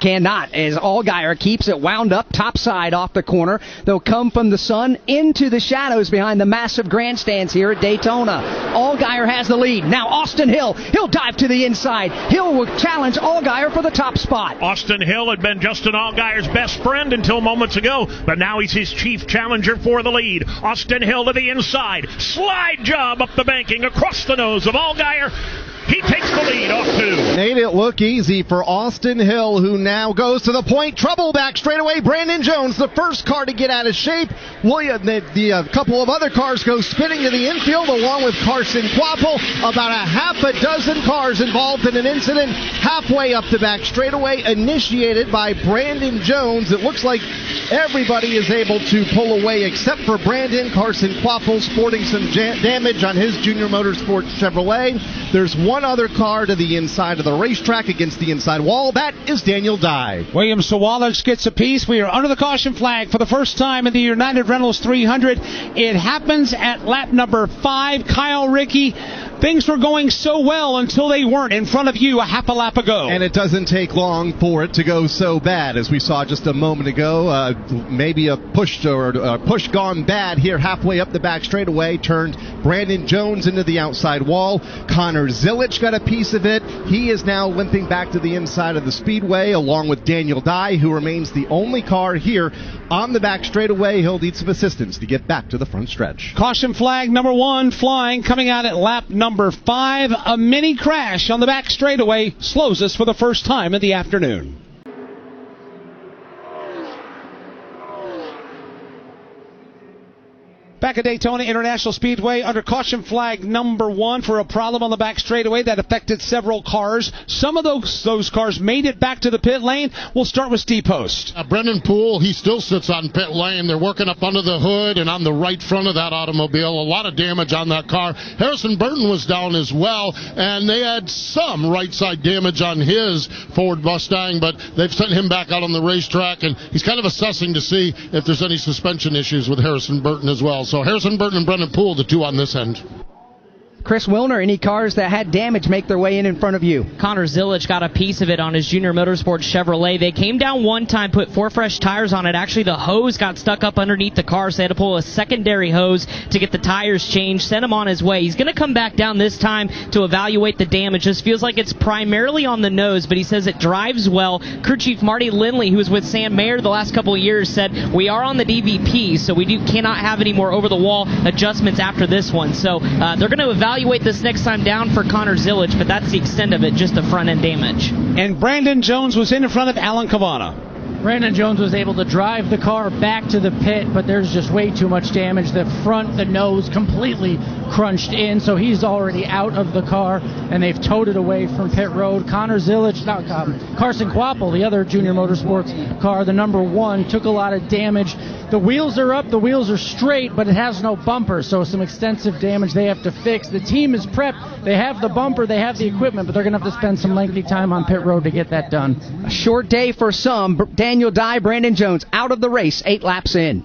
cannot, as Allgaier keeps it wound up topside off the corner. They'll come from the sun into the shadows behind the massive grandstands here at Daytona. Allgaier has the lead. Now Austin Hill, he'll dive to the inside. Hill will challenge Allgaier for the top spot. Austin Hill had been Justin Allgaier's best friend until moments ago, but now he's his chief challenger for the lead. Austin Hill to the inside. Slide job up the banking across the nose of Allgaier. He takes the lead off two. Made it look easy for Austin Hill, who now goes to the point. Trouble back straightaway. Brandon Jones, the first car to get out of shape. The couple of other cars go spinning to the infield, along with Carson Quapple. About a half a dozen cars involved in an incident halfway up the back straightaway, initiated by Brandon Jones. It looks like everybody is able to pull away except for Brandon. Carson Quapple sporting some damage on his Junior Motorsports Chevrolet. There's one other car to the inside of the racetrack against the inside wall. That is Daniel Dye. William Sawalich gets a piece. We are under the caution flag for the first time in the United Rentals 300. It happens at lap number 5. Kyle Rickey, things were going so well until they weren't in front of you a half a lap ago. And it doesn't take long for it to go so bad, as we saw just a moment ago. Maybe a push gone bad here halfway up the back straightaway. Turned Brandon Jones into the outside wall. Connor Zilic got a piece of it. He is now limping back to the inside of the speedway, along with Daniel Dye, who remains the only car here on the back straightaway. He'll need some assistance to get back to the front stretch. Caution flag number 1 flying, coming out at lap number 5. A mini crash on the back straightaway slows us for the first time in the afternoon. Back at Daytona International Speedway, under caution flag number 1 for a problem on the back straightaway that affected several cars. Some of those cars made it back to the pit lane. We'll start with Steve Post. Brendan Poole, he still sits on pit lane. They're working up under the hood and on the right front of that automobile. A lot of damage on that car. Harrison Burton was down as well, and they had some right side damage on his Ford Mustang, but they've sent him back out on the racetrack, and he's kind of assessing to see if there's any suspension issues with Harrison Burton as well. So Harrison Burton and Brendan Poole, the two on this end. Chris Wilner, any cars that had damage make their way in front of you? Connor Zilic got a piece of it on his Junior Motorsports Chevrolet. They came down one time, put 4 fresh tires on it. Actually, the hose got stuck up underneath the car, so they had to pull a secondary hose to get the tires changed, send him on his way. He's going to come back down this time to evaluate the damage. This feels like it's primarily on the nose, but he says it drives well. Crew Chief Marty Lindley, who was with Sam Mayer the last couple of years, said, we are on the DVP, so we cannot have any more over-the-wall adjustments after this one. So they're going to evaluate this next time down for Connor Zilic, but that's the extent of it, just the front-end damage. And Brandon Jones was in front of Alan Cavana. Brandon Jones was able to drive the car back to the pit, but there's just way too much damage. The front, the nose completely crunched in, so he's already out of the car, and they've towed it away from pit road. Connor Zilic, Carson Quapple, the other Junior Motorsports car, the number 1, took a lot of damage. The wheels are up, the wheels are straight, but it has no bumper, so some extensive damage they have to fix. The team is prepped. They have the bumper, they have the equipment, but they're going to have to spend some lengthy time on pit road to get that done. A short day for some. Daniel Dye, Brandon Jones out of the race, 8 laps in.